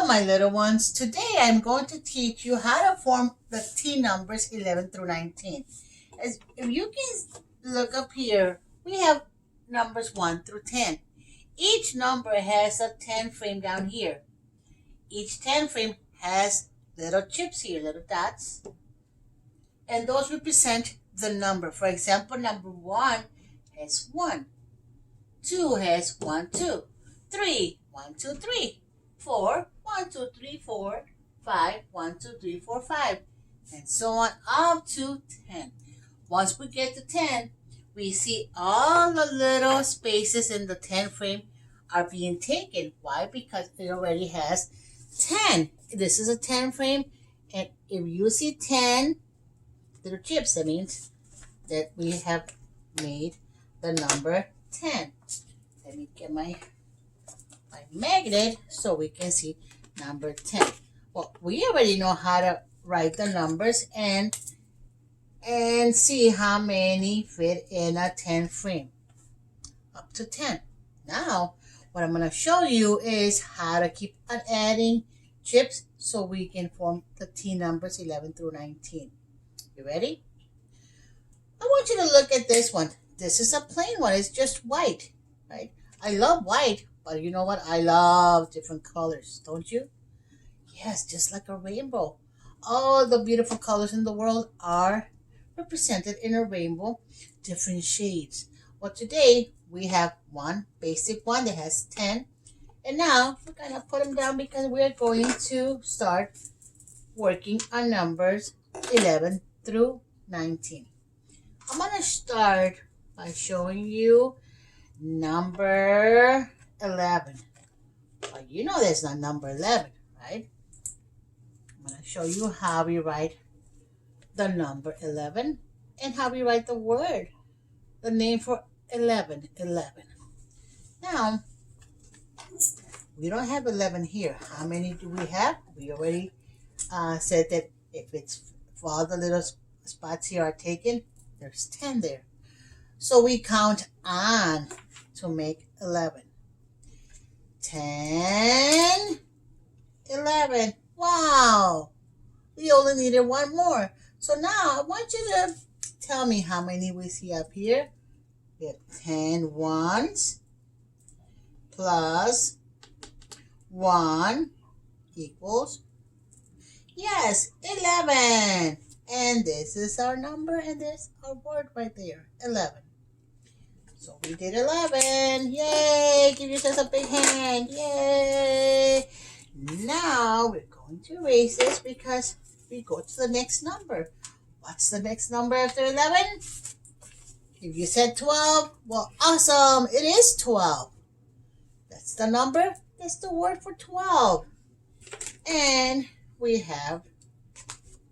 my little ones. Today I'm going to teach you how to form the T numbers 11 through 19. As if you can look up here, we have numbers 1 through 10. Each number has a 10 frame down here. Each 10 frame has little chips here, little dots. And those represent the number. For example, number 1 has 1. 2 has 1, 2. 3, 1, 2, 3. 4, 1, 2, 3, 4. 5, 1, 2, 3, 4, 5. And so on up to 10. Once we get to 10, we see all the little spaces in the 10 frame are being taken. Why? Because it already has 10. This is a 10 frame. And if you see 10 little chips, that means that we have made the number 10. Let me get my magnet so we can see number 10. Well, we already know how to write the numbers and see how many fit in a 10 frame. Up to 10. Now, what I'm going to show you is how to keep on adding chips so we can form the T numbers 11 through 19. You ready? I want you to look at this one. This is a plain one. It's just white, right? I love white, but you know what? I love different colors, don't you? Yes, just like a rainbow. All the beautiful colors in the world are represented in a rainbow, different shades. Well, today we have one basic one that has 10. And now we're going to put them down because we're going to start working on numbers 11 through 19. I'm going to start by showing you number 11. Well, you know there's not number 11, right? I'm going to show you how we write the number 11 and how we write the word, the name for 11. Now, we don't have 11 here. How many do we have? We already said that if all the little spots here are taken, there's 10 there. So we count on to make 11. 10, 11. Wow! We only needed one more. So now I want you to tell me how many we see up here. We have 10 ones plus 1 equals, yes, 11. And this is our number and this our word right there, 11. So we did 11. Yay! Give yourself a big hand. Yay! Now we're going to erase this because we go to the next number. What's the next number after 11? If you said 12, well, awesome. It is 12. That's the number. That's the word for 12. And we have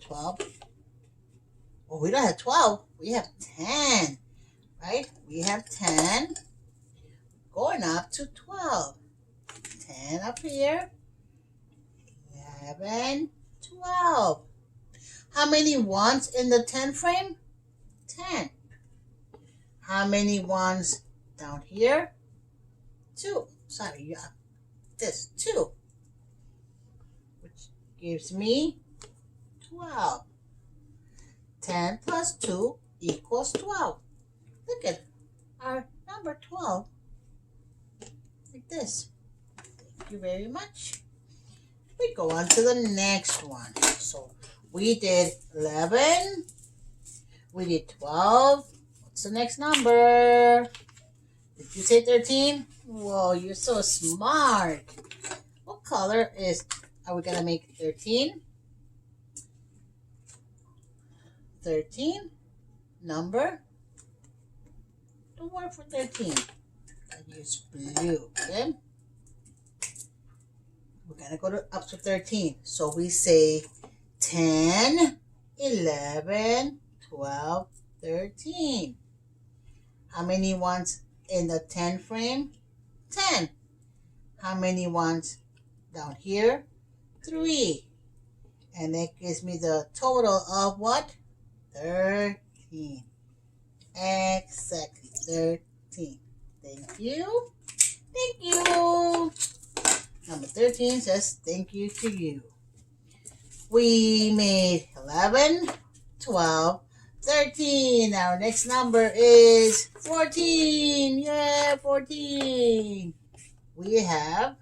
12. Well, we don't have 12. We have 10. Right? We have 10 going up to 12. 10 up here. 11, 12. How many ones in the 10 frame? 10. How many ones down here? 2. Sorry, yeah. This, 2. Which gives me 12. 10 plus 2 equals 12. Look at our number 12. Like this. Thank you very much. We go on to the next one. So we did 11. We did 12. What's the next number? Did you say 13? Whoa, you're so smart. What color are we going to make 13? 13. Number. The word for 13. I use blue. Okay? We're going to go up to 13. So we say 10, 11, 12, 13. How many ones in the 10 frame? 10. How many ones down here? 3. And that gives me the total of what? 13. Exactly. 13. Thank you. Thank you. Number 13 says, thank you to you. We made 11, 12, 13. Our next number is 14. Yeah, 14. We have,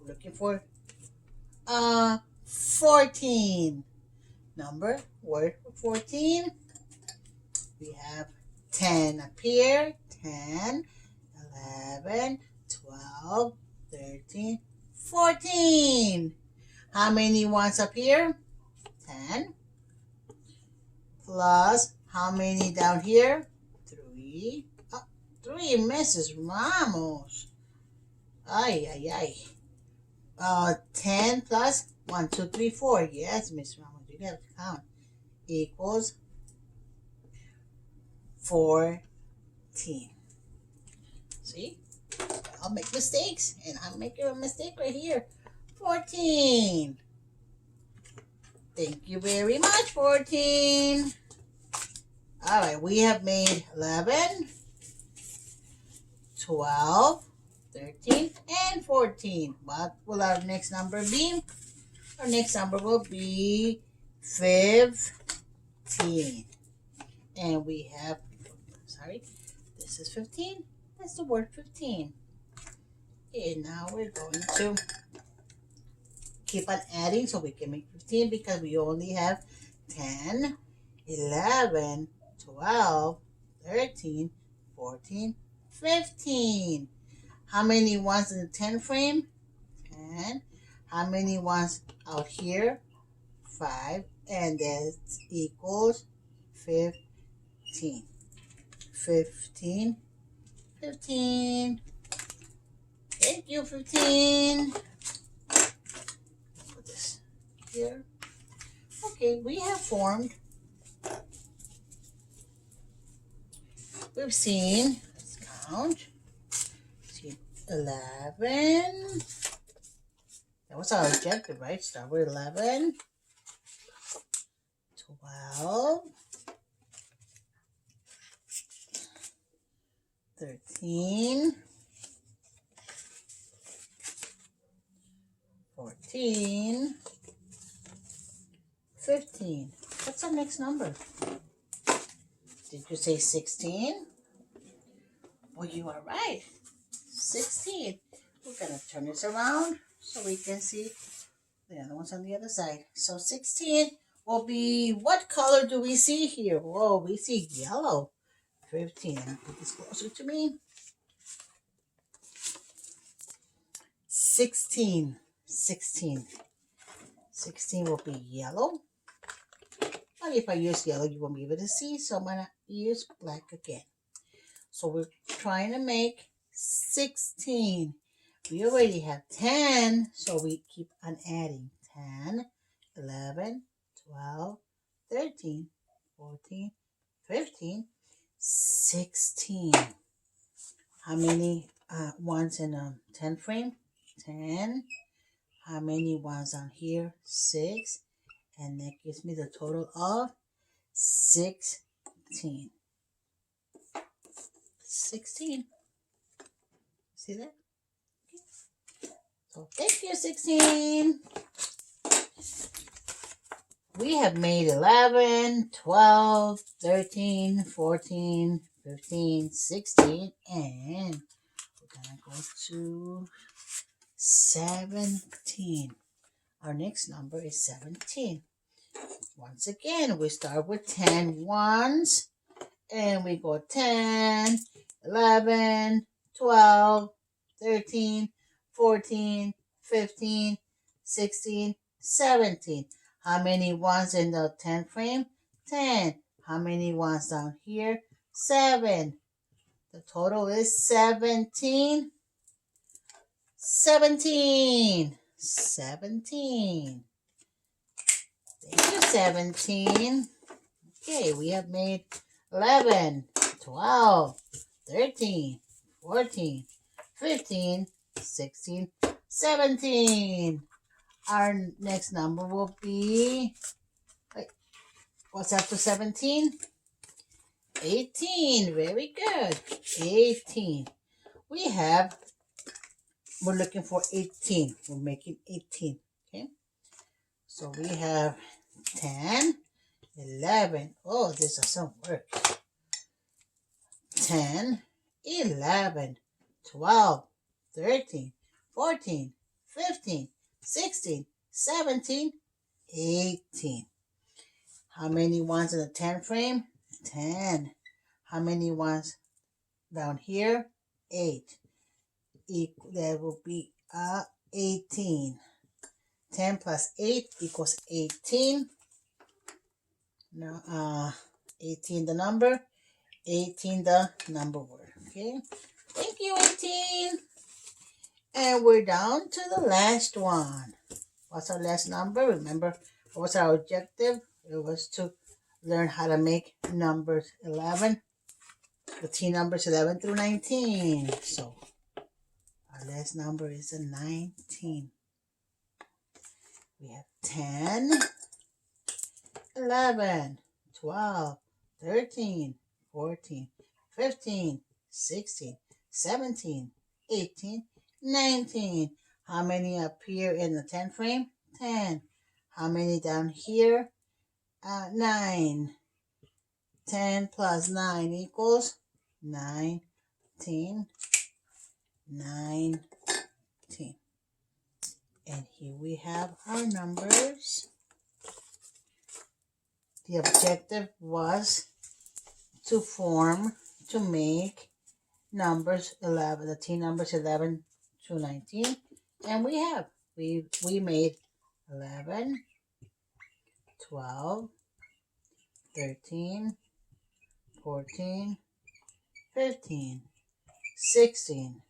looking for 14. Number, word for 14. We have 10 up here. 10, 11, 12, 13, 14. How many ones up here? 10. Plus, how many down here? 3. Oh, 3, Mrs. Ramos. Ay, ay, ay. 10 plus 1, 2, 3, 4. Yes, Miss Ramos, you got to count. Equals 14. See? I'll make mistakes, and I'm making a mistake right here. 14. Thank you very much, 14. All right, we have made 11, 12, 13, and 14. What will our next number be? Our next number will be 15. And we have, sorry, this is 15. That's the word 15. Okay, now we're going to keep on adding so we can make 15 because we only have 10, 11, 12, 13, 14, 15. How many ones in the 10 frame? 10. How many ones out here? 5. And that equals 15. 15. 15. Thank you, 15. Put this here. Okay, we have formed. We've seen, let's count. 11. That was our objective, right? Start with 11. 12. 13. 14. 15. What's our next number? Did you say 16? Well, you are right. 16. We're going to turn this around so we can see the other ones on the other side. So 16 will be, what color do we see here? Whoa, we see yellow. 15. Put this closer to me. 16. 16. 16 will be yellow. But if I use yellow, you won't be able to see. So I'm going to use black again. So we're trying to make 16. We already have 10. So we keep on adding. 10, 11, 12, 13, 14, 15, 16. How many ones in a 10 frame? 10. How many ones on here? 6. And that gives me the total of 16. 16. See that? Okay. So thank you, 16. We have made 11, 12, 13, 14, 15, 16, and we're going to go to 17. Our next number is 17. Once again, we start with 10 ones, and we go 10, 11, 12, 13, 14, 15, 16, 17. How many ones in the 10 frame? 10. How many ones down here? 7. The total is 17. 17. 17. Thank you, 17. Okay, we have made 11, 12, 13, 14, 15, 16, 17. Our next number will be, wait, what's after 17? 18. Very good. 18. We have we're looking for 18. We're making 18. Okay. So we have 10, 11. Oh, this doesn't work. 10, 11, 12, 13, 14, 15, 16, 17, 18. How many ones in the 10 frame? 10. How many ones down here? 8. That will be 18. 10 plus 8 equals 18. Now, 18 the number, 18 the number word. Okay. Thank you, 18. And we're down to the last one. What's our last number? Remember, what was our objective? It was to learn how to make numbers 11, the T numbers 11 through 19. So our last number is a 19. We have 10, 11, 12, 13, 14, 15, 16, 17, 18, 19. How many appear in the 10 frame? 10. How many down here? 9. 10 plus 9 equals 19. 19. And here we have our numbers. The objective was to make numbers 11, the T numbers 11 to 19. And we have. We made 11, 12, 13, 14, 15, 16,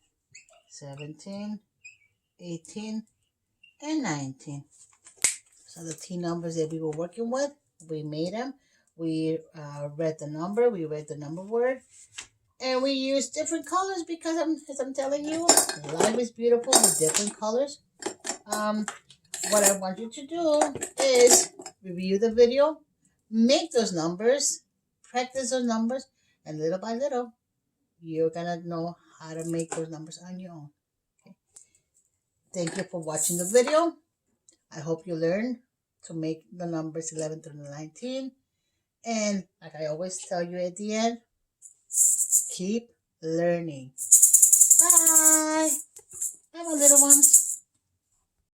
17, 18, and 19. So the T numbers that we were working with, we made them. We read the number, we read the number word, and we used different colors because, as I'm telling you, life is beautiful with different colors. What I want you to do is review the video, make those numbers, practice those numbers, and little by little, you're going to know how to make those numbers on your own. Okay? Thank you for watching the video. I hope you learned to make the numbers 11 through 19. And like I always tell you at the end, keep learning. Bye. Bye, my little ones.